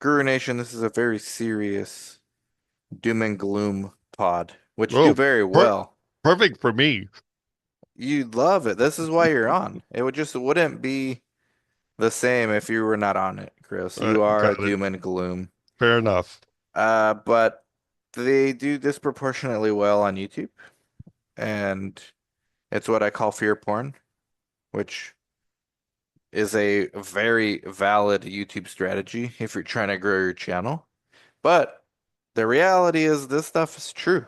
Guru Nation, this is a very serious doom and gloom pod, which you do Oh, very per well. perfect for me. You love it. This is why you're on. It wouldn't be the same if you were not on it, Chris. You are a Got it. doom and gloom. Fair enough. But they do disproportionately well on YouTube, and it's what I call fear porn, which is a very valid YouTube strategy if you're trying to grow your channel. But the reality is this stuff is true.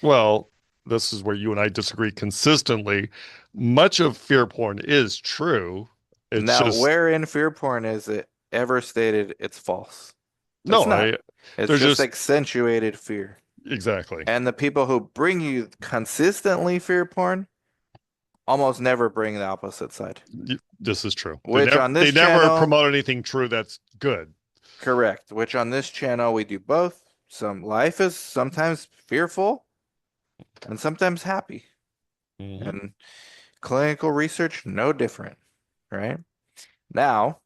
Well, this is where you and I disagree consistently. Much of fear porn is true. It's Now, just where in fear porn is it ever stated it's false? It's no, not. I It's they're just just accentuated fear. exactly. And the people who bring you consistently fear porn almost never bring the opposite side. This is true. They Which never on they this never channel, promote anything true that's good. correct. Which on this channel we do both. Some life is sometimes fearful and sometimes happy. Hmm. And clinical research, no different, right? Now,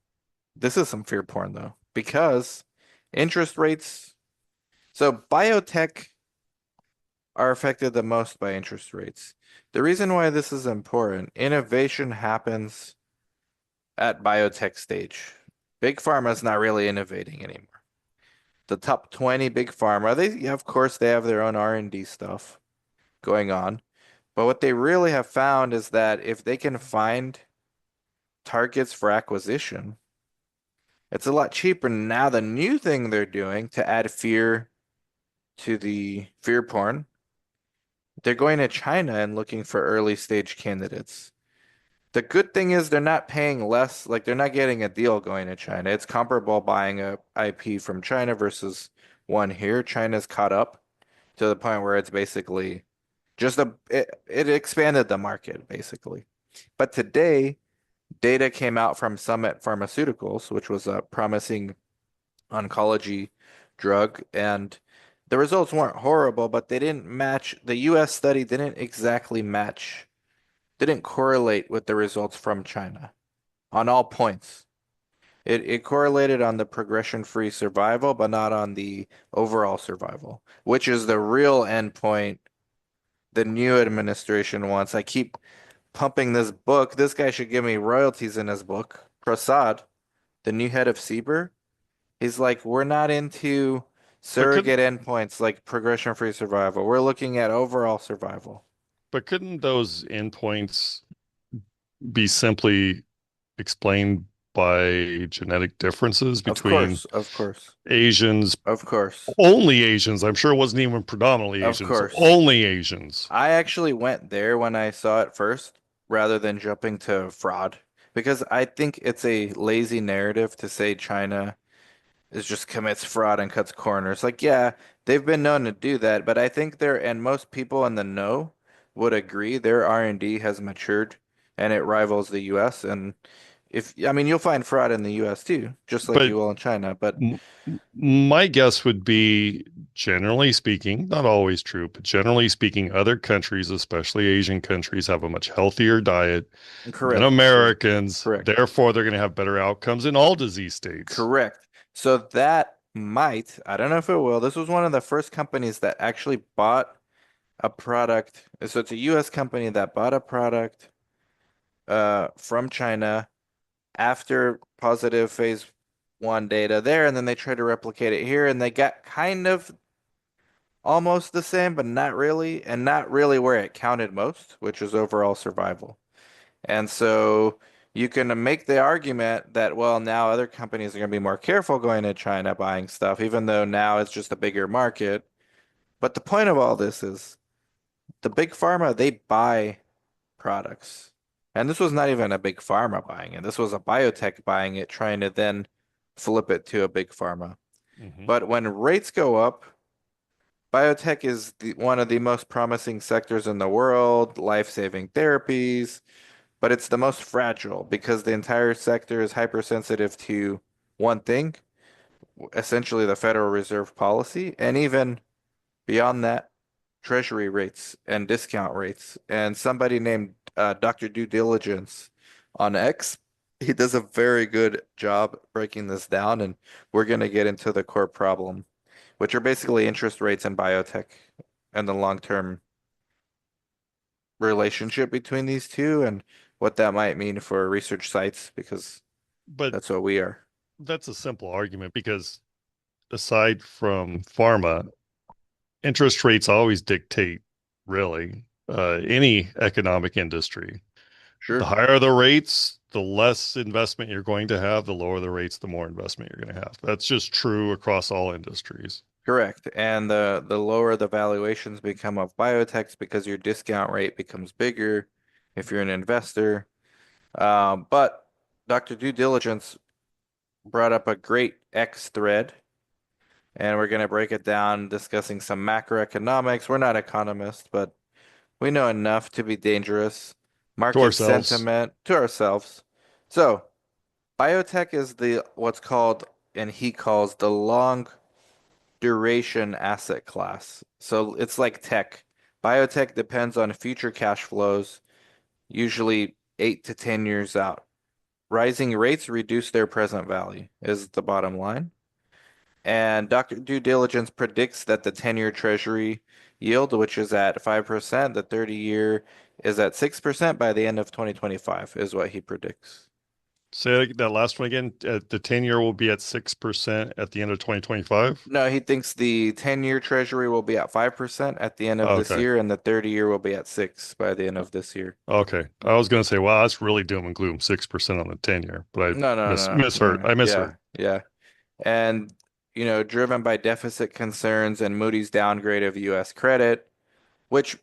this is some fear porn though, because interest rates. So biotech are affected the most by interest rates. The reason why this is important, innovation happens at biotech stage. Big pharma is not really innovating anymore. The top 20 big pharma, yeah, of course they have their own R&D stuff going on, but what they really have found is that if they can find targets for acquisition, it's a lot cheaper. Now the new thing they're doing to add fear to the fear porn, they're going to China and looking for early stage candidates. The good thing is they're not paying less, like they're not getting a deal going to China. It's comparable buying a IP from China versus one here. China's caught up to the point where it's basically it expanded the market basically. But today, data came out from Summit Pharmaceuticals, which was a promising oncology drug, and the results weren't horrible, but they didn't match. The US study didn't exactly match, didn't correlate with the results from China on all points. It correlated on the progression-free survival, but not on the overall survival, which is the real endpoint the new administration wants. I keep pumping this book. This guy should give me royalties in his book. Prasad, the new head of CBER, he's like, we're not into But couldn't surrogate endpoints like progression-free survival. We're looking at overall survival. but couldn't those endpoints be simply explained by genetic differences Of between course, of course, Asians, of course, only Asians. I'm sure it wasn't even predominantly of Asians, course. only Asians. I actually went there when I saw it first, rather than jumping to fraud, because I think it's a lazy narrative to say China is just commits fraud and cuts corners. Like, yeah, they've been known to do that, but I think and most people in the know would agree their R&D has matured and it rivals the US. And I mean, you'll find fraud in the US too, just like But you will in China. But m my guess would be, generally speaking, not always true, but generally speaking, other countries, especially Asian countries, have a much healthier diet than correct, correct, Americans. correct, Therefore, they're going to have better outcomes in all disease states. correct. So that might, I don't know if it will. This was one of the first companies that actually bought a product. So it's a US company that bought a product from China after positive phase one data there, and then they tried to replicate it here, and they got kind of almost the same, but not really, and not really where it counted most, which is overall survival. And so you can make the argument that, well, now other companies are going to be more careful going to China buying stuff, even though now it's just a bigger market. But the point of all this is the big pharma, they buy products. And this was not even a big pharma buying it. This was a biotech buying it, trying to then flip it to a big pharma. Hmm. But when rates go up, biotech is one of the most promising sectors in the world, life-saving therapies, but it's the most fragile because the entire sector is hypersensitive to one thing, essentially the Federal Reserve policy, and even beyond that, treasury rates and discount rates. And somebody named Dr. Due Diligence on X. He does a very good job breaking this down, and we're going to get into the core problem, which are basically interest rates in biotech and the long-term relationship between these two and what that might mean for research sites, because But that's what we are. that's a simple argument because aside from pharma, interest rates always dictate really any economic industry. The Sure. higher the rates, the less investment you're going to have. The lower the rates, the more investment you're going to have. That's just true across all industries. Correct. And the lower the valuations become of biotechs because your discount rate becomes bigger if you're an investor. But Dr. Due Diligence brought up a great X thread, and we're going to break it down discussing some macroeconomics. We're not economists, but we know enough to be dangerous. To Market ourselves. sentiment to ourselves. So, biotech is the what's called, and he calls the long duration asset class. So it's like tech. Biotech depends on future cash flows, usually 8 to 10 years out. Rising rates reduce their present value, is the bottom line. And Dr. Due Diligence predicts that the 10-year Treasury yield, which is at 5%, the 30-year is at 6% by the end of 2025, is what he predicts. Say that last one again. The 10-year will be at 6% at the end of 2025. No, he thinks the 10-year Treasury will be at 5% at the end of this Okay. year, and the 30-year will be at 6 by the end of this year. Okay. I was going to say, wow, that's really doom and gloom, 6% on the 10-year, but I No, no, no, misheard. no. I Yeah, misheard. yeah. And, driven by deficit concerns and Moody's downgrade of US credit, which,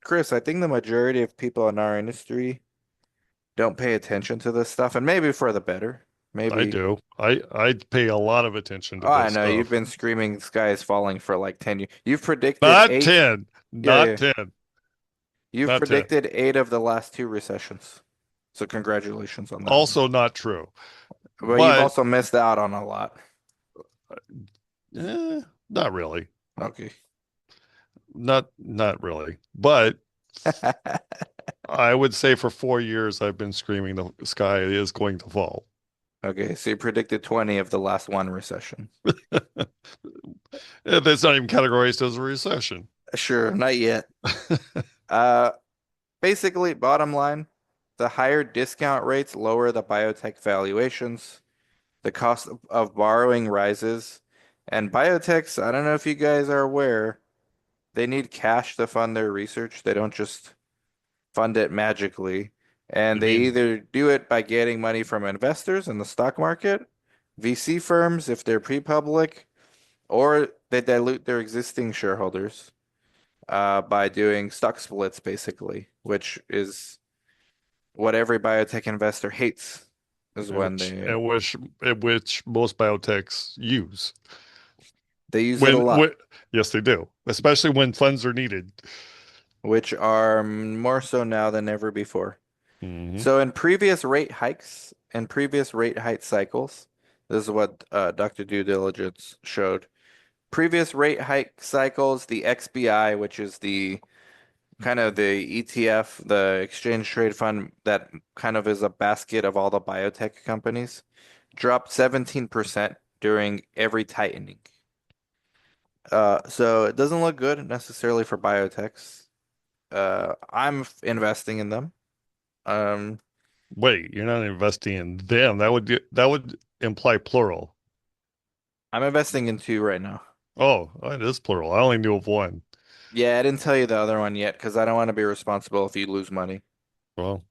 Chris, I think the majority of people in our industry don't pay attention to this stuff, and maybe for the better. I Maybe. do. I pay a lot of attention to Oh, I this know you've stuff. been screaming sky is falling for like 10 years. You've predicted Not eight. 10, Yeah, not yeah. 10, You've not 10. predicted eight of the last two recessions. So congratulations on that one. Also not true. But you've But also missed out on a lot. not really. Okay. Not really. But I would say for 4 years I've been screaming the sky is going to fall. Okay, so you predicted 20 of the last one recession. That's not even categorized as a recession. Sure, not yet. Uh, Basically, bottom line, the higher discount rates lower the biotech valuations. The cost of borrowing rises. And biotechs, I don't know if you guys are aware, they need cash to fund their research. They don't just fund it magically. And You they mean, either do it by getting money from investors in the stock market, VC firms if they're pre-public, or they dilute their existing shareholders by doing stock splits, basically, which is what every biotech investor hates, is at when which they at which at which most biotechs use they use it a when lot, yes they do, especially when funds are needed. which are more so now than ever before. Hmm. So in previous rate hikes and previous rate hike cycles, this is what Dr. Due Diligence showed. Previous rate hike cycles, the XBI, which is the kind of the ETF, the exchange trade fund that kind of is a basket of all the biotech companies, dropped 17% during every tightening. So it doesn't look good necessarily for biotechs. I'm investing in them. Um, Wait, you're not investing in them. That would imply plural. I'm investing in two right now. Oh, it is plural. I only knew of one. Yeah, I didn't tell you the other one yet because I don't want to be responsible if you lose money. Well,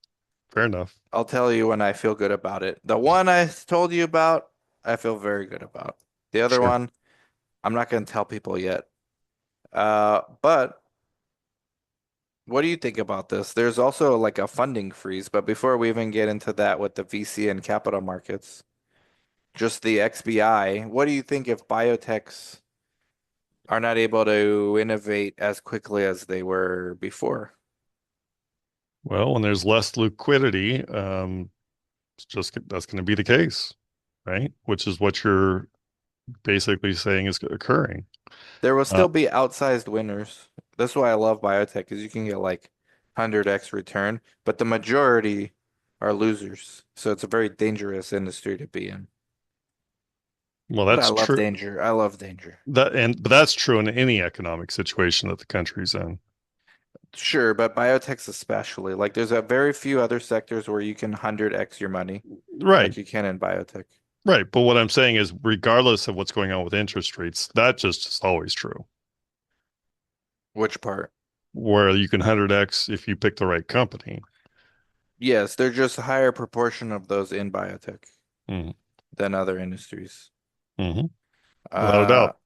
fair enough. I'll tell you when I feel good about it. The one I told you about, I feel very good about. The other Sure. one, I'm not going to tell people yet. But what do you think about this? There's also like a funding freeze, but before we even get into that with the VC and capital markets, just the XBI, what do you think if biotechs are not able to innovate as quickly as they were before? Well, when there's less liquidity, it's just that's going to be the case, right? Which is what you're basically saying is occurring. There will Uh, still be outsized winners. That's why I love biotech, because you can get like 100x return, but the majority are losers. So it's a very dangerous industry to be in. Well, But I that's love true. danger. I love danger. But that's true in any economic situation that the country's in. Sure, but biotech's especially. Like there's a very few other sectors where you can 100x your money Right. like you can in biotech. Right. But what I'm saying is, regardless of what's going on with interest rates, that just is always true. Which part? Where you can 100x if you pick the right company. Yes, they're just a higher proportion of those in biotech Hmm. than other industries. Hmm. Without a Uh, doubt.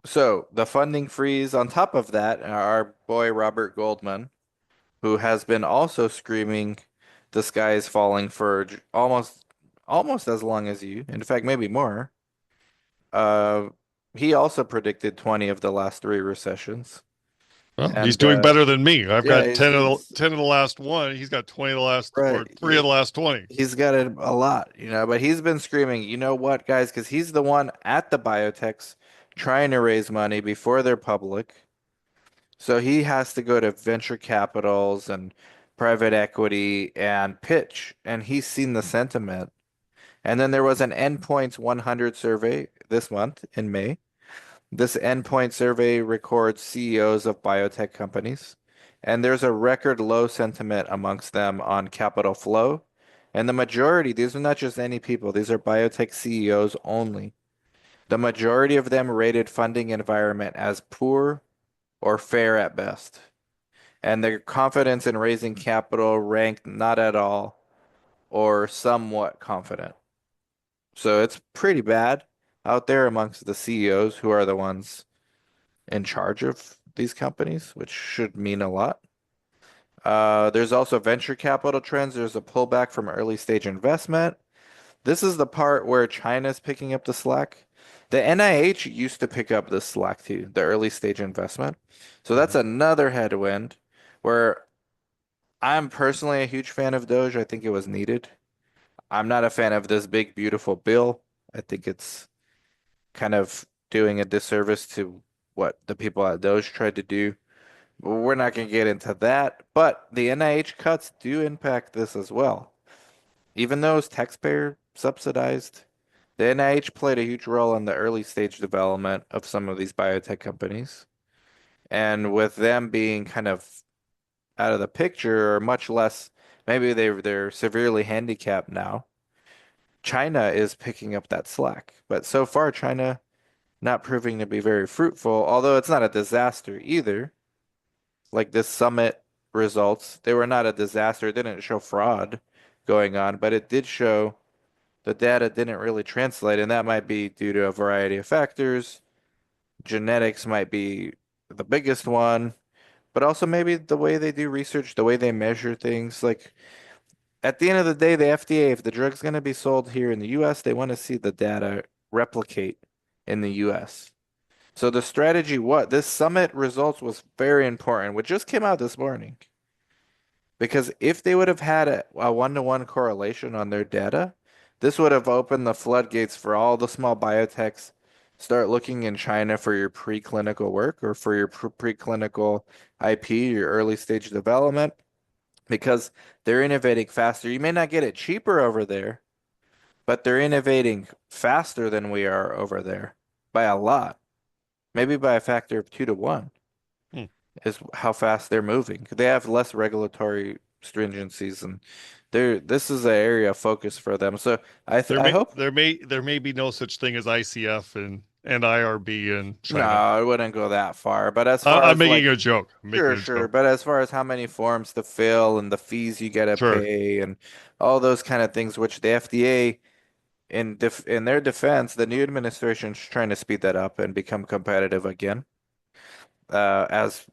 so the funding freeze on top of that, our boy Robert Goldman, who has been also screaming the sky is falling for almost as long as you. In fact, maybe more. Uh, he also predicted 20 of the last three recessions. Well, he's And doing better than me. I've yeah, got 10 of the 10 of the last one. He's got 20 of the last right. or three of the last 20. He's got it a lot, but he's been screaming, you know what, guys, because he's the one at the biotechs trying to raise money before they're public. So he has to go to venture capitals and private equity and pitch, and he's seen the sentiment. And then there was an Endpoints 100 survey this month in May. This Endpoint survey records CEOs of biotech companies, and there's a record low sentiment amongst them on capital flow. And the majority, these are not just any people, these are biotech CEOs only. The majority of them rated funding environment as poor or fair at best. And their confidence in raising capital ranked not at all or somewhat confident. So it's pretty bad out there amongst the CEOs who are the ones in charge of these companies, which should mean a lot. There's also venture capital trends. There's a pullback from early stage investment. This is the part where China's picking up the slack. The NIH used to pick up the slack too, the early stage investment. So that's Mhm. another headwind where I'm personally a huge fan of Doge. I think it was needed. I'm not a fan of this big, beautiful bill. I think it's kind of doing a disservice to what the people at Doge tried to do. We're not going to get into that, but the NIH cuts do impact this as well. Even though it's taxpayer subsidized, the NIH played a huge role in the early stage development of some of these biotech companies. And with them being kind of out of the picture or much less, maybe they're severely handicapped now. China is picking up that slack. But so far, China not proving to be very fruitful, although it's not a disaster either. Like this summit results, they were not a disaster. It didn't show fraud going on, but it did show the data didn't really translate, and that might be due to a variety of factors. Genetics might be the biggest one, but also maybe the way they do research, the way they measure things. Like at the end of the day, the FDA, if the drug's going to be sold here in the US, they want to see the data replicate in the US. So the strategy, what this summit results was very important, which just came out this morning. Because if they would have had a one-to-one correlation on their data, this would have opened the floodgates for all the small biotechs. Start looking in China for your preclinical work or for your preclinical IP, your early stage development, because they're innovating faster. You may not get it cheaper over there, but they're innovating faster than we are over there by a lot, maybe by a factor of 2 to 1 Hmm. is how fast they're moving. They have less regulatory stringencies, and this is an area of focus for them. So I hope There may be no such thing as ICF and IRB in no, China. I wouldn't go that far. But as far I'm as making like a joke. I'm making sure, a sure. joke. But as far as how many forms to fill and the fees you gotta Sure. pay and all those kind of things, which the FDA in their defense, the new administration's trying to speed that up and become competitive again. As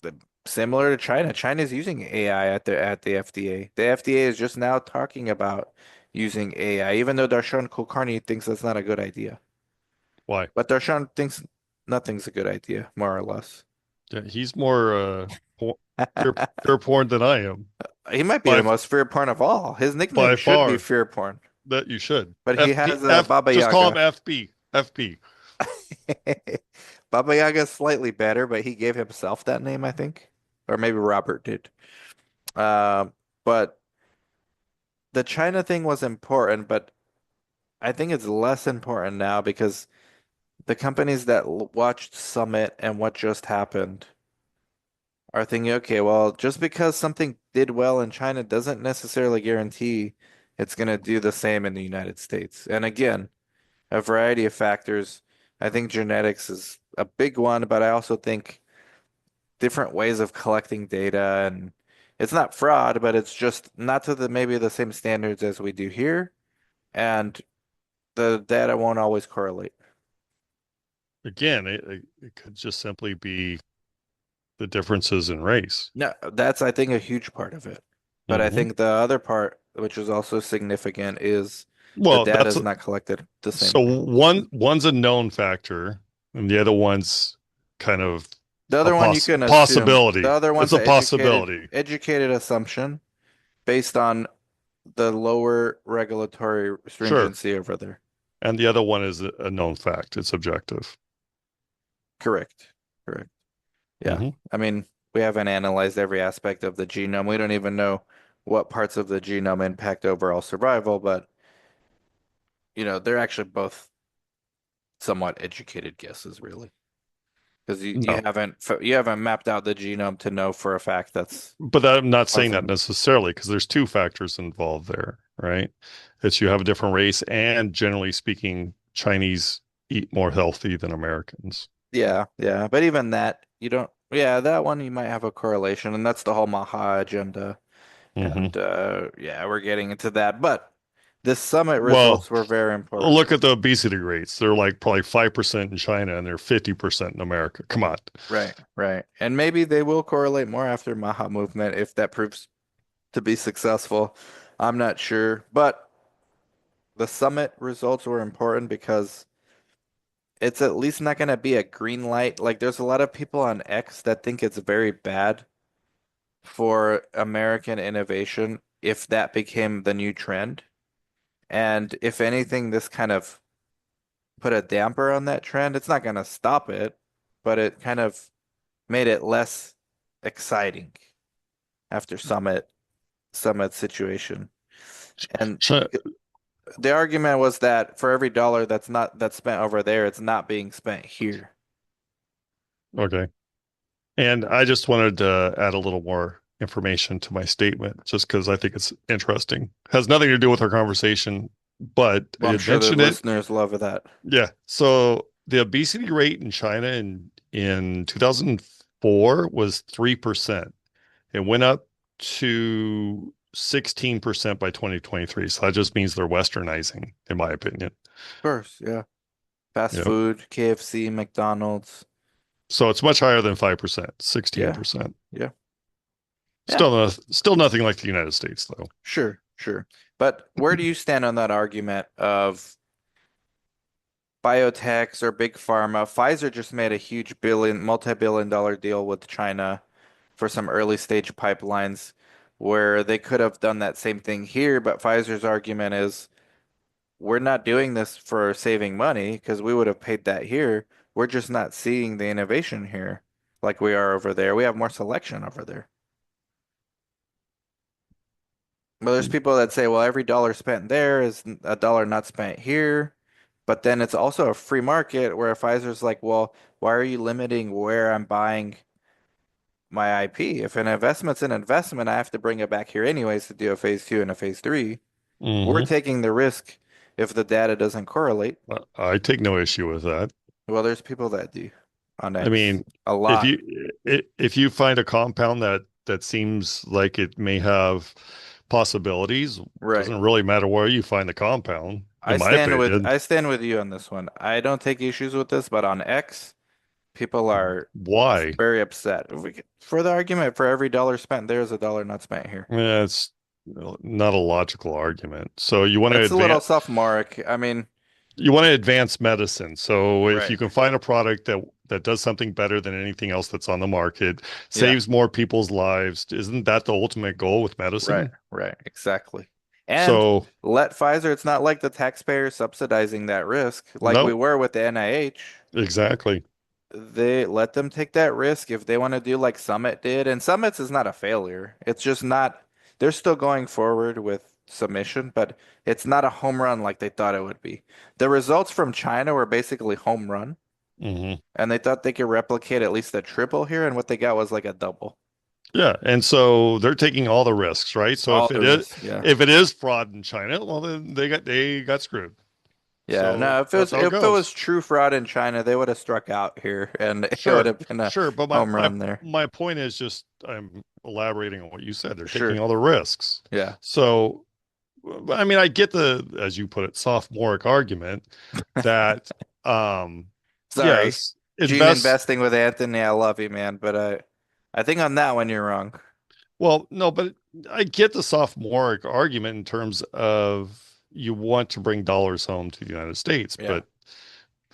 the, similar to China. China's using AI at the FDA. The FDA is just now talking about using AI, even though Darshan Kulkarni thinks that's not a good idea. Why? But Darshan thinks nothing's a good idea, more or less. Yeah, he's more fear porn than I am. He might be By the most fear porn of all. His nickname by should be far. fear porn, That you should. but he FP has F Baba just call him Yaga. FB. FB. Baba Yaga is slightly better, but he gave himself that name, I think, or maybe Robert did. Um, but the China thing was important, but I think it's less important now because the companies that watched Summit and what just happened are thinking, okay, well, just because something did well in China doesn't necessarily guarantee it's going to do the same in the United States. And again, a variety of factors. I think genetics is a big one, but I also think different ways of collecting data, and it's not fraud, but it's just not to the maybe the same standards as we do here, and the data won't always correlate. Again, it could just simply be the differences in race. No, that's I think a huge part of it. But I Hmm. think the other part, which is also significant, is the Well, data that's is not collected the same so way. one's a known factor, and the other one's kind of The a other one you can assume. The possibility. other It's one's a an possibility. educated assumption based on the lower regulatory Sure. stringency over there. And the other one is a known fact. It's objective. Correct. Correct. Yeah. Hmm. I mean, we haven't analyzed every aspect of the genome. We don't even know what parts of the genome impact overall survival, but they're actually both somewhat educated guesses, really. Because you No, haven't mapped out the genome to know for a fact that's but I'm not saying that causing. necessarily because there's two factors involved there, right? It's you have a different race, and generally speaking, Chinese eat more healthy than Americans. Yeah, yeah. But even that, you don't. Yeah, that one you might have a correlation, and that's the whole Maha agenda. Hmm. And yeah, we're getting into that. But the summit Well, results were very important. look at the obesity rates. They're like probably 5% in China and they're 50% in America. Come on. Right, right. And maybe they will correlate more after Maha movement if that proves to be successful. I'm not sure. But the summit results were important because it's at least not going to be a green light. Like, there's a lot of people on X that think it's very bad for American innovation if that became the new trend. And if anything, this kind of put a damper on that trend. It's not going to stop it, but it kind of made it less exciting after Summit situation. And Chi- the argument was that for every dollar that's spent over there, it's not being spent here. Okay. And I just wanted to add a little more information to my statement just because I think it's interesting. Has nothing to do with our conversation, but I Well, I'm had sure the mentioned it. listeners love that. Yeah. So the obesity rate in China in 2004 was 3%. It went up to 16% by 2023. So that just means they're westernizing, in my opinion. Of course, yeah. Fast Yep. food, KFC, McDonald's. So it's much higher than 5%, Yeah, 16%. yeah, yeah. Still nothing like the United States, though. Sure, sure. But where do you stand on that argument of biotechs or big pharma? Pfizer just made a huge multi-billion dollar deal with China for some early stage pipelines where they could have done that same thing here, but Pfizer's argument is we're not doing this for saving money because we would have paid that here. We're just not seeing the innovation here like we are over there. We have more selection over there. But there's people that say, well, every dollar spent there is a dollar not spent here. But then it's also a free market where Pfizer's like, well, why are you limiting where I'm buying my IP? If an investment's an investment, I have to bring it back here anyways to do a phase two and a phase three. We're Hmm. taking the risk if the data doesn't correlate. I take no issue with that. Well, there's people that do on I X mean, a if lot. you find a compound that seems like it may have possibilities, Right. doesn't really matter where you find the compound, in my opinion. I stand with you on this one. I don't take issues with this, but on X, people are Why? very upset. For the argument, for every dollar spent there is a dollar not spent here. It's not a logical argument. So you want to It's a little advance sophomoric. I mean, medicine. So if you right. can find a product that does something better than anything else that's on the market, Yeah, saves more people's lives, isn't that the ultimate goal with right, medicine? right, exactly. And So let Pfizer, it's not like the taxpayer subsidizing that risk like we no, were with the NIH. exactly. They let them take that risk if they want to do like Summit did. And Summits is not a failure. It's just not, they're still going forward with submission, but it's not a home run like they thought it would be. The results from China were basically home run, Hmm. and they thought they could replicate at least a triple here, and what they got was like a double. Yeah, and so they're taking all the risks, right? So All the risk, yeah. if it is fraud in China, well then they got screwed. Yeah, So no, that's how it if it was goes. true fraud in China, they would have struck out here and it would Sure, have been a sure, but home run there. my point is just I'm elaborating on what you said. They're taking Sure. all the risks. Yeah. So I mean, I get the, as you put it, sophomoric argument that Sorry. yes, Gene invest. investing with Anthony, I love you, man, but I think on that one you're wrong. Well, no, but I get the sophomoric argument in terms of you want to bring dollars home to the United States, Yeah.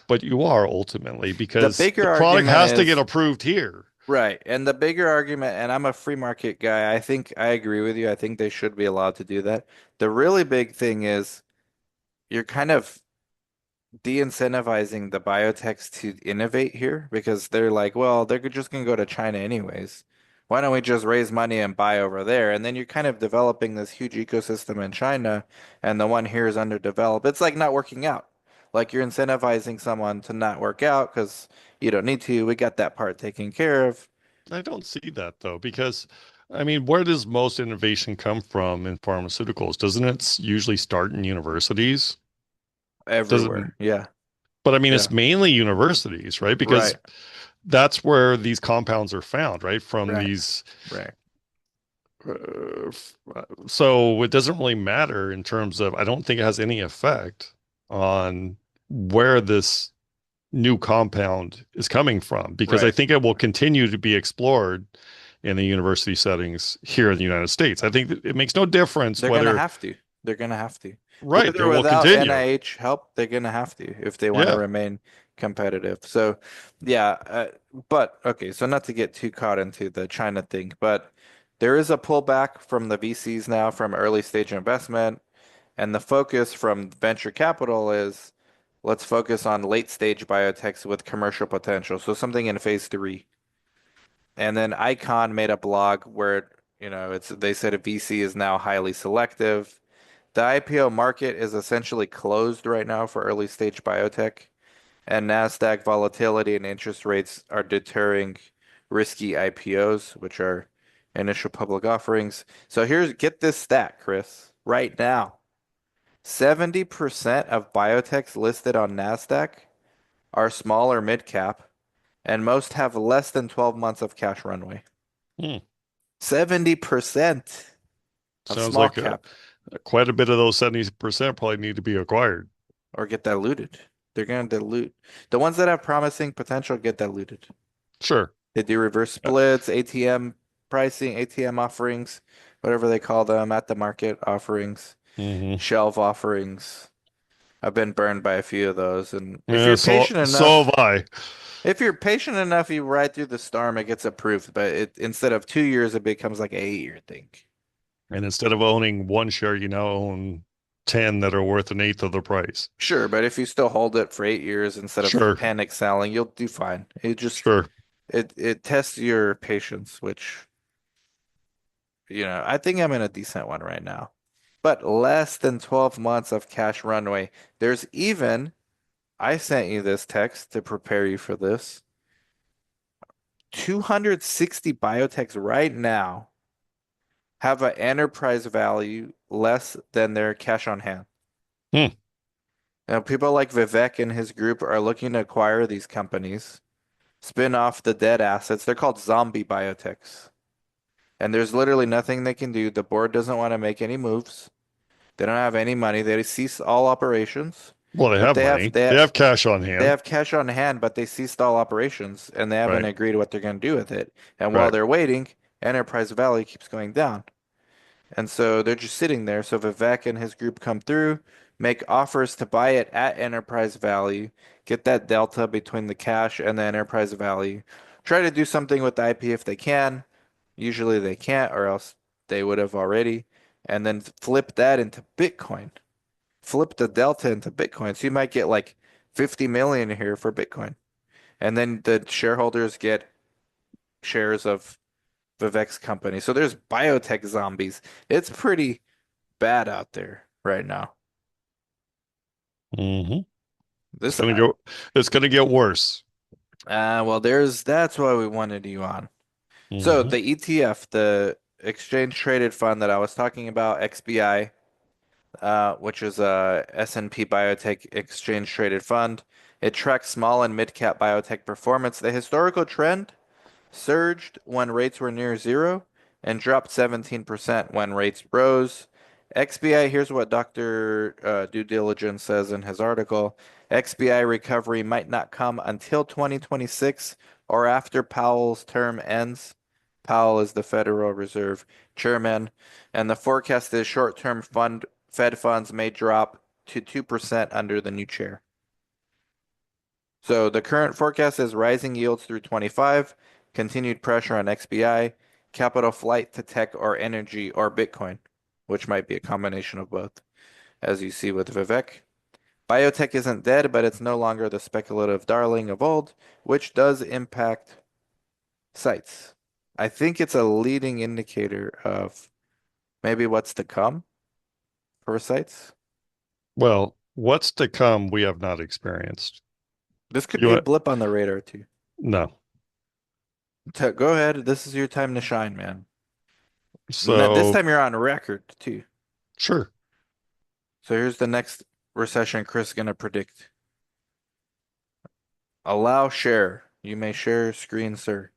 but you are ultimately The because bigger the product argument has to get is approved here. right. And the bigger argument, and I'm a free market guy, I think I agree with you. I think they should be allowed to do that. The really big thing is you're kind of de-incentivizing the biotechs to innovate here because they're like, well, they're just going to go to China anyways. Why don't we just raise money and buy over there? And then you're kind of developing this huge ecosystem in China, and the one here is underdeveloped. It's like not working out. Like you're incentivizing someone to not work out because you don't need to. We got that part taken care of I don't see that though, because I mean, where does most innovation come from in pharmaceuticals? Doesn't it usually start in universities? Doesn't, everywhere. Yeah, but I mean, yeah. it's mainly universities, right? Because Right, that's where these compounds are found, right? From right, these, right. so it doesn't really matter in terms of, I don't think it has any effect on where this new compound is coming from, because I Right. think it will continue to be explored in the university settings here in the United States. I think that it makes no difference They're gonna whether, have to. They're gonna have to. right, With or there will without continue. NIH help, they're gonna have to if they want to Yeah. remain competitive. So, yeah, but okay, so not to get too caught into the China thing, but there is a pullback from the VCs now from early stage investment, and the focus from venture capital is let's focus on late stage biotechs with commercial potential. So something in phase three. And then Icon made a blog where, it's they said a VC is now highly selective. The IPO market is essentially closed right now for early stage biotech, and Nasdaq volatility and interest rates are deterring risky IPOs, which are initial public offerings. So get this stat, Chris. Right now, 70% of biotechs listed on Nasdaq are small or mid cap, and most have less than 12 months of cash runway. Hmm. 70% of Sounds small like cap quite a bit of those 70% probably need to be acquired. or get diluted. They're going to dilute. The ones that have promising potential get diluted. Sure. They do reverse Uh, splits, ATM pricing, ATM offerings, whatever they call them, at the market offerings, mhm. shelf offerings. I've been burned by a few of those. And Yeah, so have I. if you're patient enough, you ride through the storm, it gets approved. But instead of 2 years, it becomes like an 8 year thing. And instead of owning one share, you now own 10 that are worth an eighth of the price. Sure, but if you still hold it for 8 years instead of Sure, panic selling, you'll do fine. sure. It tests your patience, which, I think I'm in a decent one right now. But less than 12 months of cash runway. There's even, I sent you this text to prepare you for this. 260 biotechs right now have an enterprise value less than their cash on hand. Hmm. Now, people like Vivek and his group are looking to acquire these companies, spin off the dead assets. They're called zombie biotechs. And there's literally nothing they can do. The board doesn't want to make any moves. They don't have any money. They cease all operations. Well, they But have money. They have cash on they hand. have cash on hand, but they ceased all operations and they haven't Right, agreed what they're going to do with it. And while right. they're waiting, enterprise value keeps going down. And so they're just sitting there. So Vivek and his group come through, make offers to buy it at enterprise value, get that delta between the cash and the enterprise value. Try to do something with the IP if they can. Usually they can't, or else they would have already. And then flip that into Bitcoin. Flip the delta into Bitcoin. So you might get like 50 million here for Bitcoin. And then the shareholders get shares of Vivek's company. So there's biotech zombies. It's pretty bad out there right now. Hmm. It's This, gonna go. It's gonna get worse. well, that's why we wanted you on. So Hmm. the ETF, the exchange traded fund that I was talking about, XBI, which is a S&P Biotech exchange traded fund, it tracks small and mid cap biotech performance. The historical trend surged when rates were near zero and dropped 17% when rates rose. XBI, here's what Dr. Due Diligence says in his article. XBI recovery might not come until 2026 or after Powell's term ends. Powell is the Federal Reserve chairman, and the forecast is short-term Fed funds may drop to 2% under the new chair. So the current forecast is rising yields through 25, continued pressure on XBI, capital flight to tech or energy or Bitcoin, which might be a combination of both, as you see with Vivek. Biotech isn't dead, but it's no longer the speculative darling of old, which does impact sites. I think it's a leading indicator of maybe what's to come for sites. Well, what's to come, we have not experienced. This could You be a want blip on the radar too. no. Go ahead. This is your time to shine, man. This So time you're on record too. sure. So here's the next recession Chris gonna predict. Allow share. You may share screen, sir.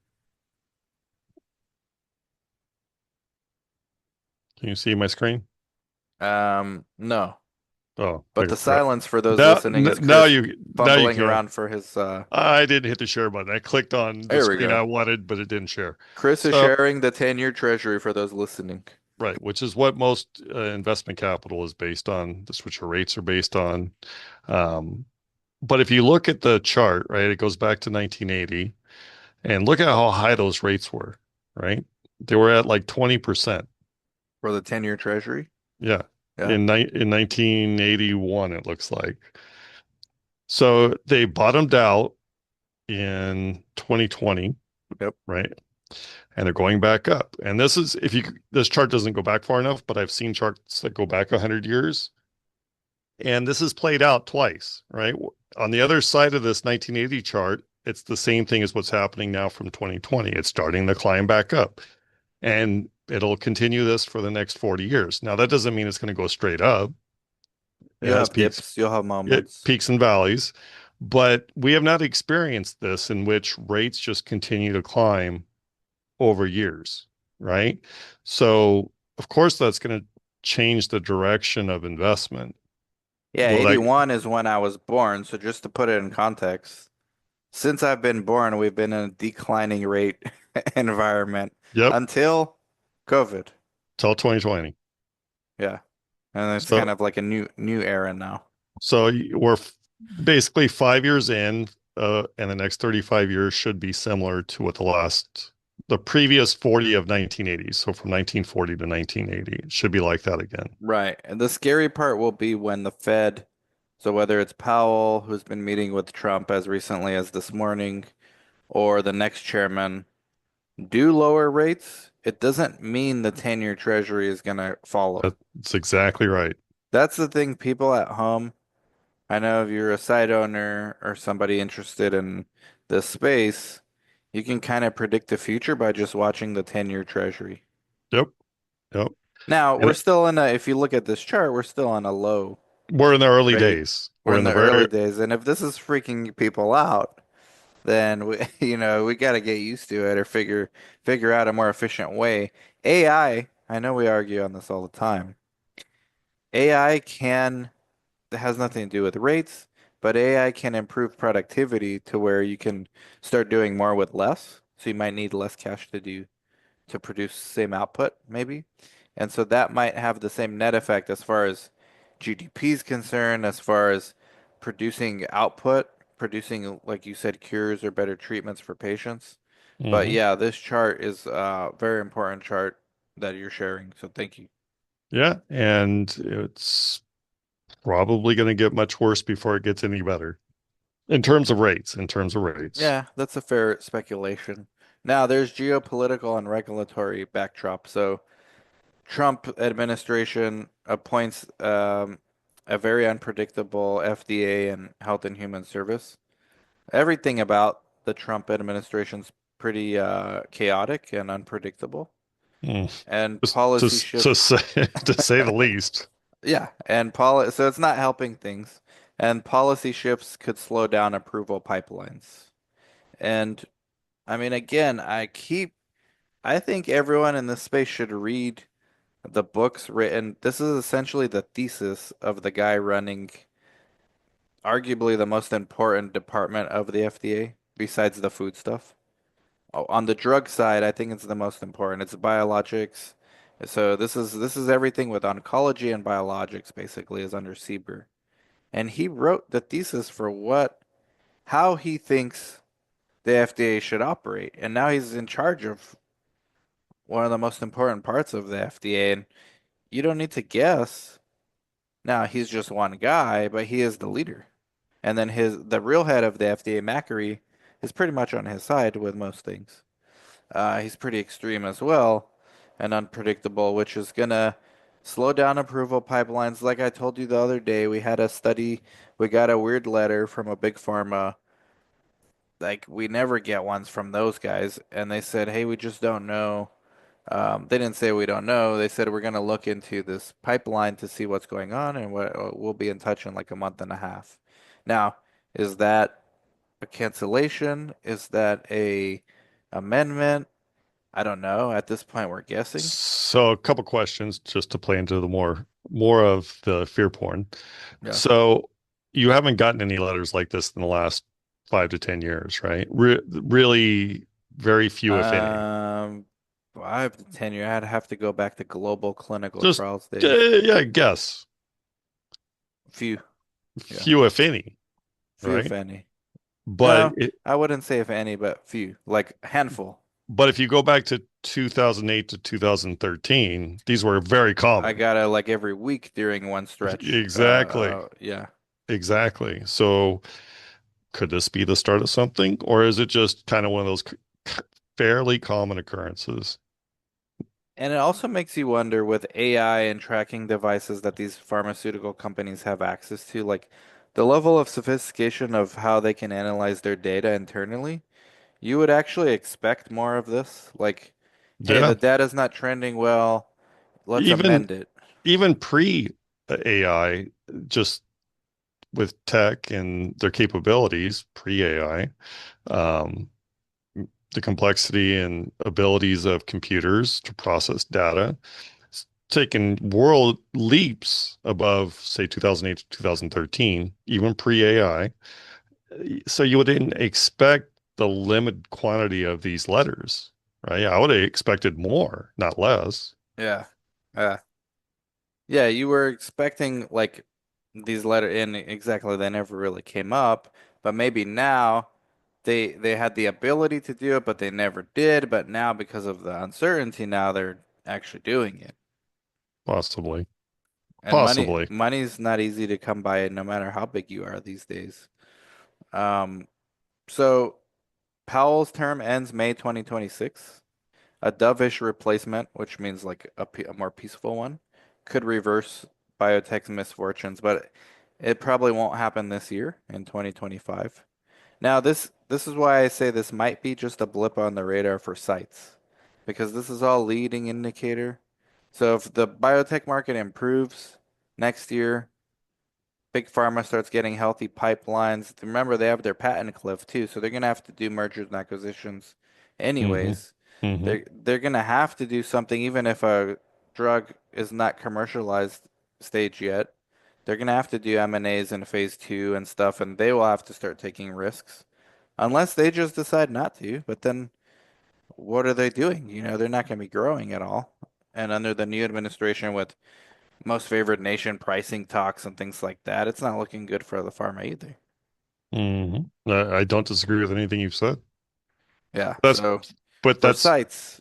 Can you see my screen? No. Oh, But okay, the right. silence for those Now, listening is now Chris you fumbling can. around for his I didn't hit the share button. I clicked on the There we screen go. I wanted, but it didn't share. Chris is So, sharing the 10-year treasury for those listening. right, which is what most investment capital is based on. That's what your rates are based on. Um, but if you look at the chart, right, it goes back to 1980, and look at how high those rates were, right? They were at like 20%. For the 10-year treasury? Yeah. Yeah. In 1981, it looks like. So they bottomed out in 2020, Yep. right? And they're going back up. And this is if you this chart doesn't go back far enough, but I've seen charts that go back 100 years. And this is played out twice, right? On the other side of this 1980 chart, it's the same thing as what's happening now from 2020. It's starting to climb back up. And it'll continue this for the next 40 years. Now, that doesn't mean it's going to go straight up. It You'll has have dips, you'll have moments. peaks and valleys, but we have not experienced this in which rates just continue to climb over years, right? So, of course, that's going to change the direction of investment. Yeah, Will that, 81 is when I was born, so just to put it in context, since I've been born, we've been in a declining rate environment yep, until COVID. till 2020. Yeah. And it's kind So, of like a new era now. so we're basically 5 years in, and the next 35 years should be similar to what the previous 40 of 1980. So from 1940 to 1980, it should be like that again. Right. And the scary part will be when the Fed, so whether it's Powell, who's been meeting with Trump as recently as this morning, or the next chairman, do lower rates, it doesn't mean the 10-year treasury is going to follow. That's exactly right. That's the thing, people at home. I know if you're a site owner or somebody interested in this space, you can kind of predict the future by just watching the 10-year treasury. Yep. Yep. Now, And we're still in a, if you look at this chart, we're still on a low we're in the early rate. days. We're We're in in the the very, early days, and if this is freaking people out, then we, we got to get used to it or figure out a more efficient way. I know we argue on this all the time. AI can It has nothing to do with rates, but AI can improve productivity to where you can start doing more with less. So you might need less cash to produce same output, maybe. And so that might have the same net effect as far as GDP is concerned, as far as producing output, producing, like you said, cures or better treatments for patients. But mhm. yeah, this chart is a very important chart that you're sharing. So thank you. Yeah. And it's probably going to get much worse before it gets any better in terms of rates. Yeah, that's a fair speculation. Now, there's geopolitical and regulatory backdrop. So Trump administration appoints a very unpredictable FDA and Health and Human Service. Everything about the Trump administration's pretty chaotic and unpredictable. Mm. And Just policy to shifts, say to say the least. yeah, so it's not helping things. And policy shifts could slow down approval pipelines. And I mean, again, I think everyone in this space should read the books written. This is essentially the thesis of the guy running arguably the most important department of the FDA besides the food stuff. Oh, on the drug side, I think it's the most important. It's biologics. So this is everything with oncology and biologics basically is under Sieber. And he wrote the thesis for how he thinks the FDA should operate. And now he's in charge of one of the most important parts of the FDA. And you don't need to guess. Now he's just one guy, but he is the leader. And then the real head of the FDA, Macri, is pretty much on his side with most things. He's pretty extreme as well and unpredictable, which is gonna slow down approval pipelines. Like I told you the other day, we had a study, we got a weird letter from a big pharma. Like we never get ones from those guys, and they said, "Hey, we just don't know." They didn't say we don't know. They said we're gonna look into this pipeline to see what's going on, and we'll be in touch in like a month and a half. Now, is that a cancellation? Is that a amendment? I don't know. At this point, we're guessing. So a couple questions just to play into the more of the fear porn. Yeah. So you haven't gotten any letters like this in the last 5 to 10 years, right? Really very few, if any. Um, 5 to 10 years. I'd have to go back to global clinical Just trials days. yeah, guess Few. Yeah. few, if any, Few, if right? any. But No, I wouldn't say if any, but few. Like a handful. if you go back to 2008 to 2013, these were very I common. got to like every week during one stretch. Exactly. Yeah. Exactly. So could this be the start of something, or is it just kind of one of those fairly common occurrences? And it also makes you wonder with AI and tracking devices that these pharmaceutical companies have access to, like the level of sophistication of how they can analyze their data internally. You would actually expect more of this. Like, hey, Yeah. the data's not trending well. Let's Even amend it. pre AI, just with tech and their capabilities, pre AI, um, the complexity and abilities of computers to process data, it's taken world leaps above, say, 2008 to 2013, even pre AI. So you wouldn't expect the limited quantity of these letters, right? I would have expected more, not less. Yeah. Uh, yeah, you were expecting like these letter in exactly they never really came up, but maybe now they had the ability to do it, but they never did. But now because of the uncertainty, now they're actually doing it. Possibly. And Possibly. money's not easy to come by no matter how big you are these days. Um, so Powell's term ends May 2026. A dovish replacement, which means like a more peaceful one, could reverse biotech's misfortunes, but it probably won't happen this year in 2025. Now, this is why I say this might be just a blip on the radar for sites, because this is all leading indicator. So if the biotech market improves next year, Big Pharma starts getting healthy pipelines. Remember, they have their patent cliff too, so they're gonna have to do mergers and acquisitions Hmm. anyways. Hmm. They're gonna have to do something even if a drug is not commercialized stage yet. They're gonna have to do M&As in phase two and stuff, and they will have to start taking risks. Unless they just decide not to, but then what are they doing? They're not gonna be growing at all. And under the new administration with most favored nation pricing talks and things like that, it's not looking good for the pharma either. Hmm. I don't disagree with anything you've said. Yeah, That's, so but for that's, sites,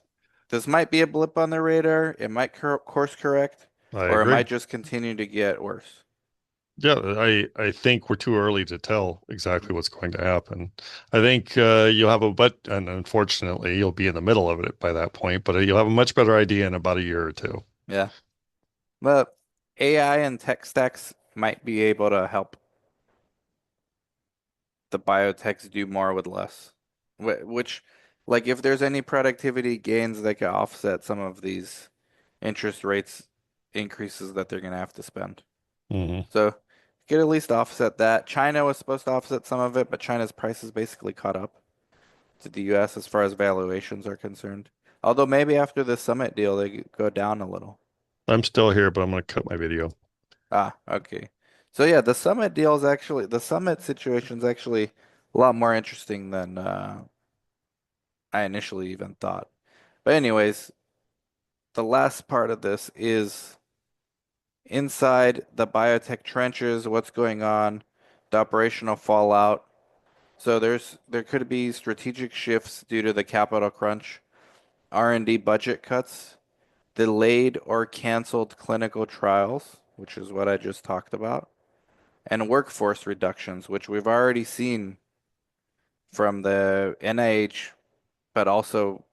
this might be a blip on the radar. It might course correct, I or it agree. might just continue to get worse. Yeah, I think we're too early to tell exactly what's going to happen. I think you'll have and unfortunately, you'll be in the middle of it by that point, but you'll have a much better idea in about a year or two. Yeah. But AI and tech stacks might be able to help the biotechs do more with less. Which, like, if there's any productivity gains that could offset some of these interest rates increases that they're gonna have to spend. Hmm. So, could at least offset that. China was supposed to offset some of it, but China's prices basically caught up to the US as far as valuations are concerned. Although maybe after the summit deal, they go down a little. I'm still here, but I'm going to cut my video. Ah, okay. So yeah, the summit deal is actually the summit situation is actually a lot more interesting than I initially even thought. But anyways, the last part of this is inside the biotech trenches, what's going on, the operational fallout. So there could be strategic shifts due to the capital crunch, R&D budget cuts, delayed or canceled clinical trials, which is what I just talked about, and workforce reductions, which we've already seen from the NIH, but also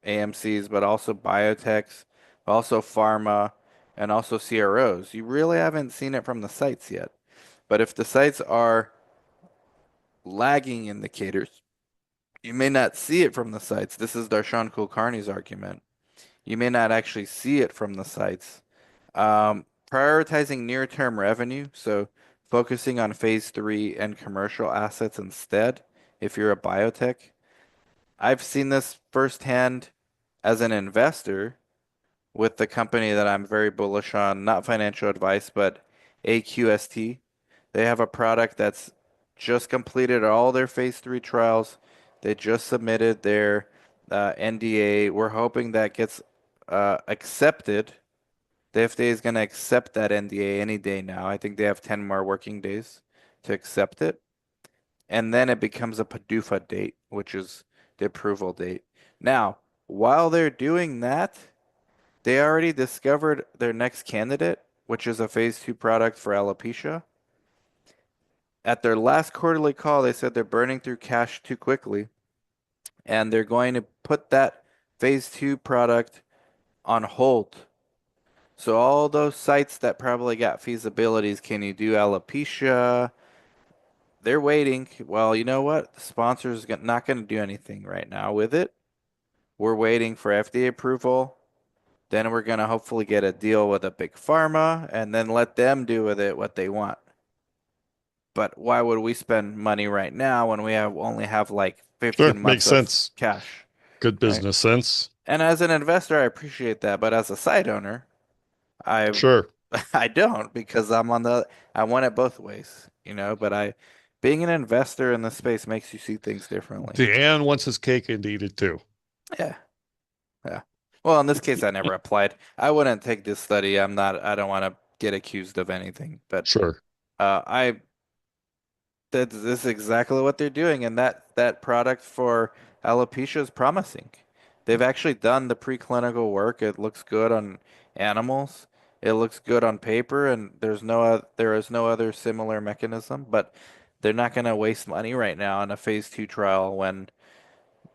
AMCs, but also biotechs, also pharma, and also CROs. You really haven't seen it from the sites yet. But if the sites are lagging indicators, you may not see it from the sites. This is Darshan Kulkarni's argument. You may not actually see it from the sites. Prioritizing near-term revenue, so focusing on phase three and commercial assets instead, if you're a biotech. I've seen this firsthand as an investor with the company that I'm very bullish on, not financial advice, but AQST. They have a product that's just completed all their phase three trials. They just submitted their NDA. We're hoping that gets accepted. The FDA is going to accept that NDA any day now. I think they have 10 more working days to accept it. And then it becomes a PDUFA date, which is the approval date. Now, while they're doing that, they already discovered their next candidate, which is a phase two product for alopecia. At their last quarterly call, they said they're burning through cash too quickly, and they're going to put that phase two product on hold. So all those sites that probably got feasibilities, can you do alopecia? They're waiting. Well, you know what? The sponsor's not going to do anything right now with it. We're waiting for FDA approval. Then we're going to hopefully get a deal with a big pharma and then let them do with it what they want. But why would we spend money right now when we have only have like Sure. 15 Makes months of sense. cash, Good right? business sense. And as an investor, I appreciate that, but as a side owner, I Sure. I don't because I want it both ways, but being an investor in this space makes you see things differently. Dan wants his cake and eat it too. Yeah. Yeah. Well, in this case, I never applied. I wouldn't take this study. I don't want to get accused of anything, but Sure. I this is exactly what they're doing, and that product for alopecia is promising. They've actually done the preclinical work. It looks good on animals. It looks good on paper, and there is no other similar mechanism, but they're not going to waste money right now on a phase two trial when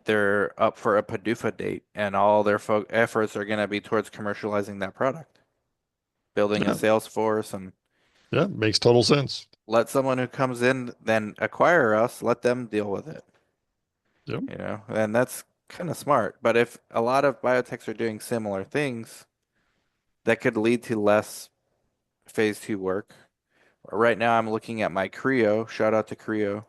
they're up for a PDUFA date, and all their fo efforts are going to be towards commercializing that product, building a Yeah. sales force, and Yeah. Makes total sense. let someone who comes in then acquire us, let them deal with it, Yep. and that's kind of smart. But if a lot of biotechs are doing similar things, that could lead to less phase two work. Right now, I'm looking at my Creo, shout out to Creo,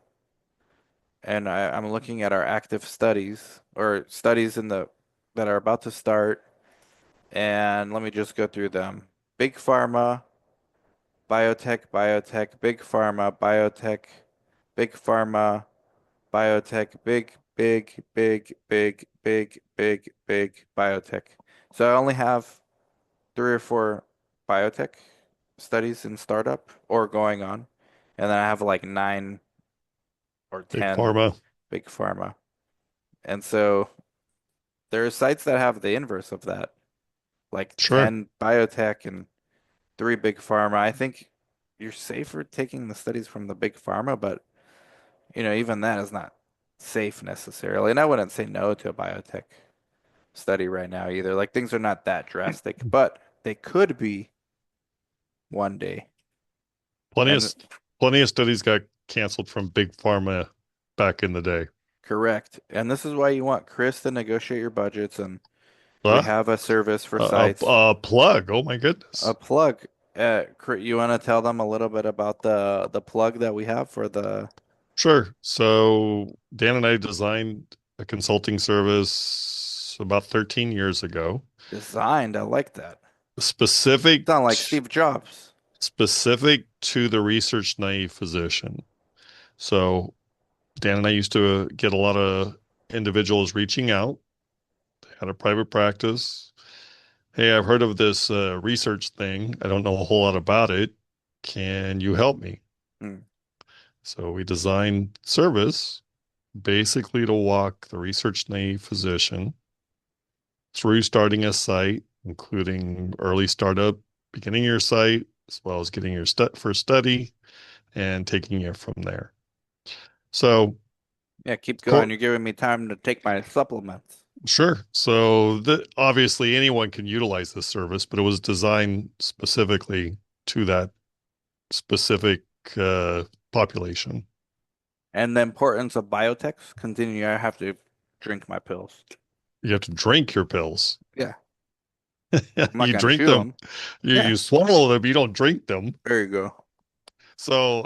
and I'm looking at our active studies or studies that are about to start. And let me just go through them. Big pharma, big pharma, big pharma, big biotech. So I only have three or four biotech studies in startup or going on. And then I have like nine or Big 10 pharma. big pharma. And so there are sites that have the inverse of that, like Sure. 10 biotech and three big pharma. I think you're safer taking the studies from the big pharma, but even that is not safe necessarily. And I wouldn't say no to a biotech study right now either. Like things are not that drastic, but They could be one day. Plenty of And plenty of studies got canceled from big pharma back in the day. correct. And this is why you want Chris to negotiate your budgets. And we Ah, have a service for sites. a plug. Oh my A goodness. plug. You want to tell them a little bit about the plug that we have for the Sure. So Dan and I designed a consulting service about 13 years ago, designed? I like that. specific Sound like Steve Jobs. specific to the research naive physician. So Dan and I used to get a lot of individuals reaching out, they had a private practice. Hey, I've heard of this research thing. I don't know a whole lot about it. Can you help me? Hmm. So we designed service basically to walk the research naive physician through starting a site, including early startup, beginning your site, as well as getting your first study and taking it from there. So, Yeah, keep going. You're giving me time to take my supplements. sure. So, obviously, anyone can utilize this service, but it was designed specifically to that specific population. And the importance of biotechs. Continue. I have to drink my pills. You have to drink your pills. Yeah, I'm not You gonna drink chew them, them. you Yeah, swallow them, you don't drink them. there you go. So,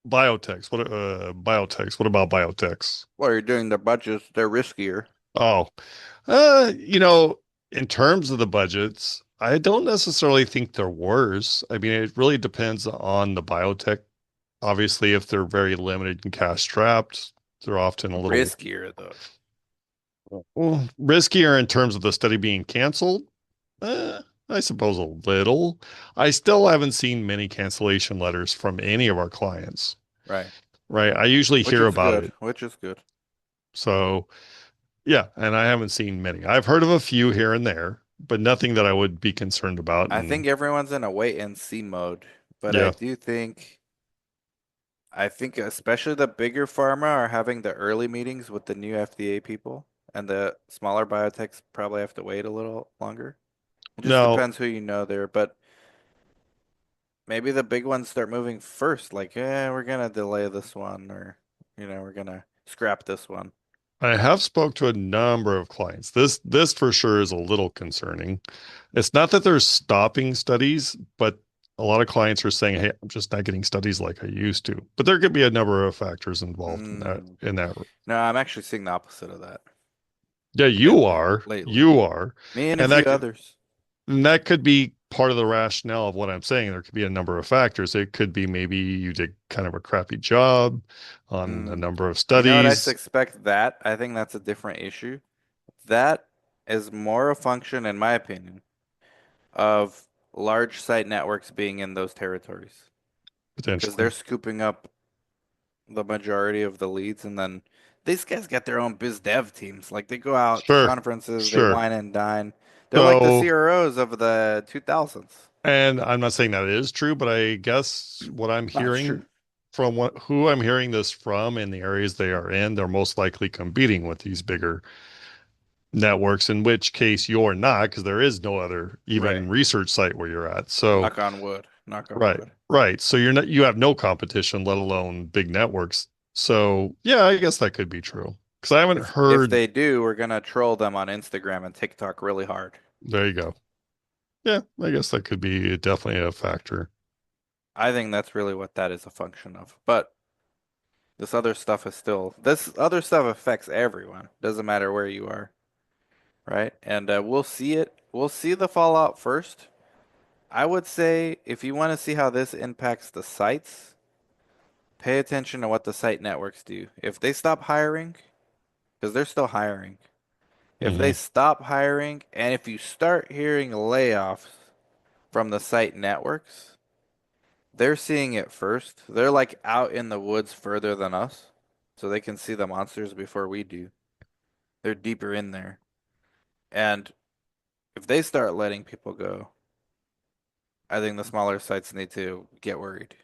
biotechs. What about biotechs? While you're doing their budgets, they're riskier. Oh, uh, you know, in terms of the budgets, I don't necessarily think they're worse. I mean, it really depends on the biotech. Obviously, if they're very limited and cash strapped, they're often a little Riskier though. well, riskier in terms of the study being canceled. I suppose a little. I still haven't seen many cancellation letters from any of our clients, Right. right? I usually Which hear is about good. it. Which is good. So, yeah, and I haven't seen many. I've heard of a few here and there, but nothing that I would be concerned about. I think And everyone's in a wait and see mode, but yeah, I think especially the bigger pharma are having the early meetings with the new FDA people, and the smaller biotechs probably have to wait a little longer. It just now depends who you know there, but maybe the big ones start moving first, like, we're gonna delay this one, or we're gonna scrap this one. I have spoke to a number of clients. This for sure is a little concerning. It's not that they're stopping studies, but a lot of clients are saying, "Hey, I'm just not getting studies like I used to." But there could be a number of factors involved in that Mm. in that. No, I'm actually seeing the opposite of that Yeah, you lately. are. Lately, You are. me and a And few others. that could be part of the rationale of what I'm saying. There could be a number of factors. It could be maybe you did kind of a crappy job on a Mm. number of You know what? I studies. suspect that. I think that's a different issue. That is more a function, in my opinion, of large site networks being in those territories because they're Potentially. scooping up the majority of the leads, and then these guys got their own biz dev teams. Like they go out to Sure. conferences, they Sure. wine and dine. They're like the So, CROs of the 2000s. and I'm not saying that is true, but I guess what I'm No, it's true. hearing from who I'm hearing this from in the areas they are in, they're most likely competing with these bigger networks, in which case you're not, because there is no other Right. even research site where you're at. So, Knock on wood. Knock on right, wood. right. So you have no competition, let alone big networks. So, yeah, I guess that could be true. Because I haven't If heard, they do, we're gonna troll them on Instagram and TikTok really hard. there you go. Yeah, I guess that could be definitely a factor. I think that's really what that is a function of. But this other stuff affects everyone. Doesn't matter where you are, right? And we'll see it. We'll see the fallout first. I would say if you want to see how this impacts the sites, pay attention to what the site networks do. If they stop hiring, because they're still hiring, if they Hmm. stop hiring, and if you start hearing layoffs from the site networks, they're seeing it first. They're like out in the woods further than us, so they can see the monsters before we do. They're deeper in there. And if they start letting people go, I think the smaller sites need to get worried.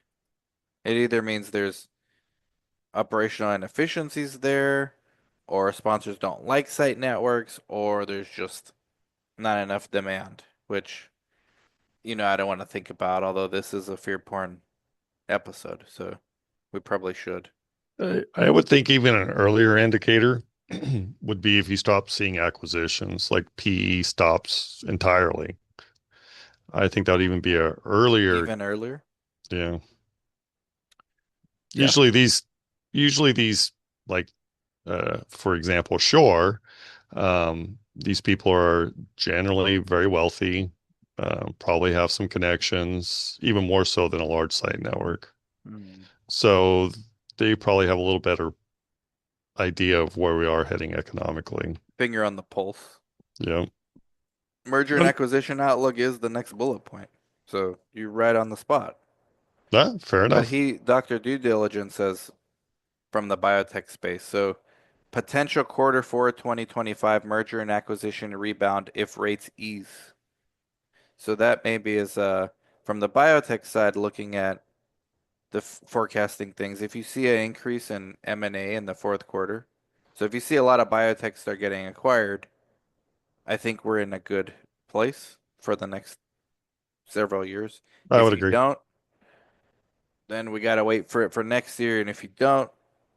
It either means there's operational inefficiencies there, or sponsors don't like site networks, or there's just not enough demand. which, I don't want to think about, although this is a fear porn episode, so we probably should. I would think even an earlier indicator would be if you stop seeing acquisitions, like PE stops entirely. I think that would even be a earlier, Even earlier? yeah. Yeah. Usually these, usually these, like, for example, Shore, these people are generally very wealthy, probably have some connections, even more so than a large site network. Hmm. So they probably have a little better idea of where we are heading economically. Finger on the pulse. Yeah. Merger and And, acquisition outlook is the next bullet point. So you're right on the spot. fair But enough. Dr. Due Diligence says from the biotech space. So potential quarter four 2025 merger and acquisition rebound if rates ease. So that maybe is from the biotech side looking at the forecasting things. If you see an increase in M&A in the fourth quarter, so if you see a lot of biotechs start getting acquired, I think we're in a good place for the next several years. I If would you agree. don't, then we gotta wait for it for next year. And if you don't,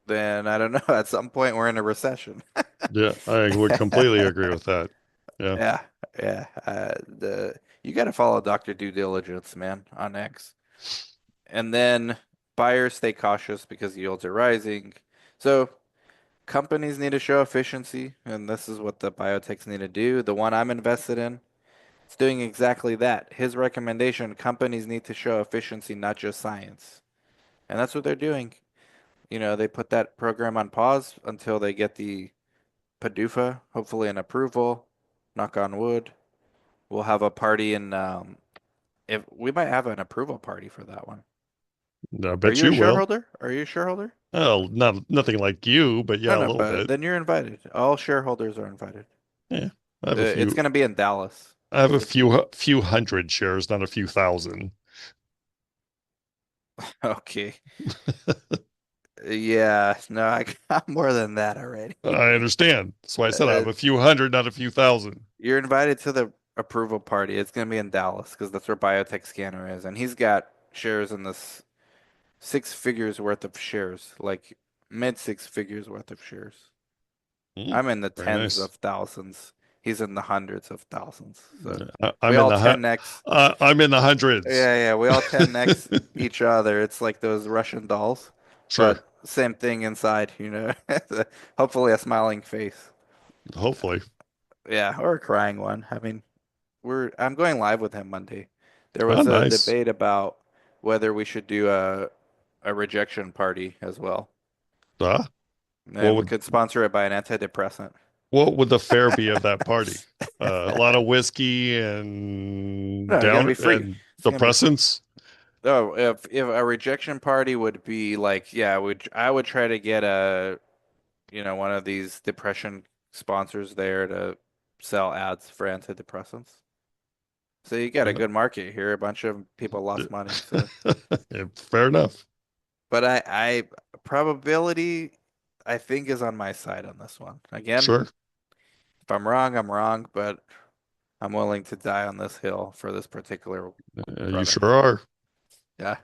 then I don't know. At some point, we're in a recession. Yeah, I would completely agree with that. Yeah. Yeah, yeah. The You got to follow Dr. Due Diligence, man, on X. And then buyers stay cautious because yields are rising. So companies need to show efficiency, and this is what the biotechs need to do. The one I'm invested in, it's doing exactly that. His recommendation, companies need to show efficiency, not just science. And that's what they're doing. They put that program on pause until they get the PDUFA, hopefully an approval. Knock on wood. We'll have a party in if we might have an approval party for that one. I Are bet you a you will. shareholder? Are you a shareholder? Oh, nothing like you, but No, yeah, a no, little but bit. then you're invited. All shareholders are invited. Yeah. I have a It's few going to be in Dallas. I have a Just few hundred shares, not a few thousand. okay. Yeah, no, I got more than that already. I understand. That's why I said I have Uh, a few hundred, not a few thousand. you're invited to the approval party. It's going to be in Dallas because that's where Biotech Scanner is, and he's got shares in this six figures worth of shares, like mid six figures worth of shares. Mm, I'm in the very tens nice. of thousands. He's in the hundreds of thousands. So we I'm in all the 10x. I'm in the hundreds. Yeah, yeah, we all 10x each other. It's like those Russian dolls, Sure. but same thing inside. Hopefully a smiling face. Hopefully. Yeah, or a crying one. I mean, I'm going live with him Monday. There Oh, was a nice. debate about whether we should do a rejection party as well. Ah, what And we would could sponsor it by an antidepressant. what would the fare be of that party? A lot of whiskey and No, it's gonna down be free. and It's gonna be free. depressants. Oh, if a rejection party would be like, yeah, I would try to get one of these depression sponsors there to sell ads for antidepressants. So you got a Uh, good market here. A bunch of people lost money. So, yeah, fair enough. but I probability I think is on my side on this one. Again, Sure. if I'm wrong, I'm wrong, but I'm willing to die on this hill for this particular You brother. sure are. Yeah,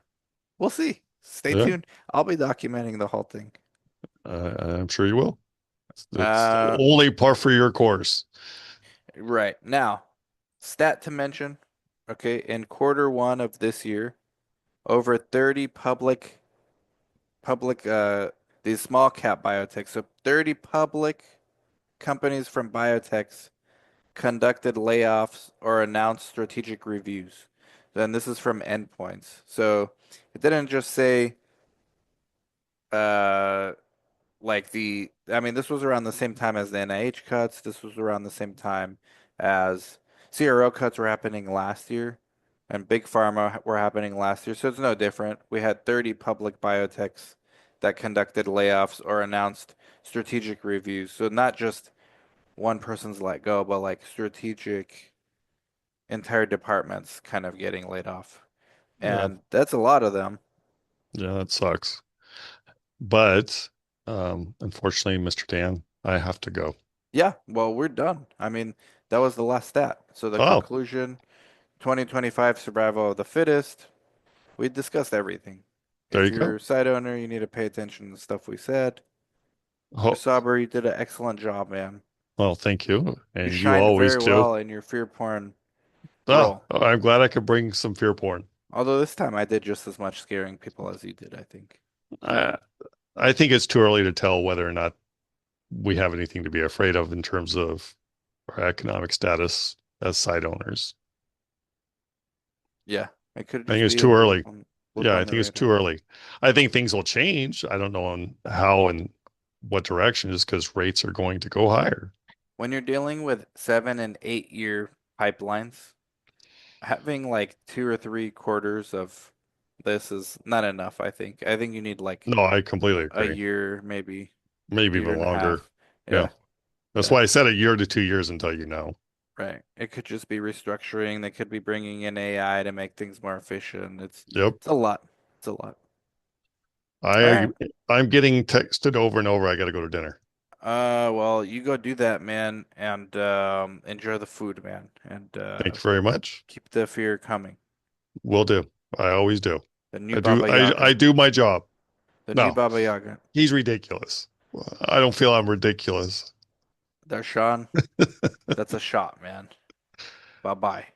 we'll see. Stay Yeah, tuned. I'll be documenting the whole thing. I'm sure you will. It's Uh, only par for your course. right. Now, stat to mention, okay, in quarter one of this year, over 30 public these small cap biotechs, so 30 public companies from biotechs conducted layoffs or announced strategic reviews. Then this is from endpoints. So it didn't just say uh I mean, this was around the same time as the NIH cuts. This was around the same time as CRO cuts were happening last year, and big pharma were happening last year. So it's no different. We had 30 public biotechs that conducted layoffs or announced strategic reviews. So not just one person's let go, but like strategic entire departments kind of getting laid off. Yeah, And that's a lot of them. yeah, that sucks. But unfortunately, Mr. Dan, I have to go. Yeah, well, we're done. I mean, that was the last stat. So the Oh, conclusion. 2025 survival of the fittest. We discussed everything. There If you you're go. a site owner, you need to pay attention to the stuff we said. Oh, Saber, you did an excellent job, man. well, thank you. You And you shined always very do. well in your fear porn Oh, role. I'm glad I could bring some fear porn. Although this time I did just as much scaring people as you did, I think. I, I think it's too early to tell whether or not we have anything to be afraid of in terms of our economic status as site owners. Yeah, it could I think just it's be a too early. blip Yeah, I on the think it's too radar. early. I think things will change. I don't know on how and what direction, just because rates are going to go higher. When you're dealing with 7 and 8 year pipelines, having like 2 or 3 quarters of this is not enough, I think. I think you need like No, I completely a agree. year, maybe Maybe year even and a longer. half. Yeah. Yeah, That's yeah, why I said a year to 2 years until you know. right. It could just be restructuring. They could be bringing in AI to make things more efficient. Yep. It's a lot. It's a lot. All I right. I'm getting texted over and over. I got to go to dinner. Well, you go do that, man, and enjoy the food, man, and Thank you very much. keep the fear coming. Will do. I always do. The new I do. Baba I Yaga. do my job. The new No, Baba Yaga. he's ridiculous. I don't feel I'm ridiculous. Darshan, that's a shot, man. Bye bye.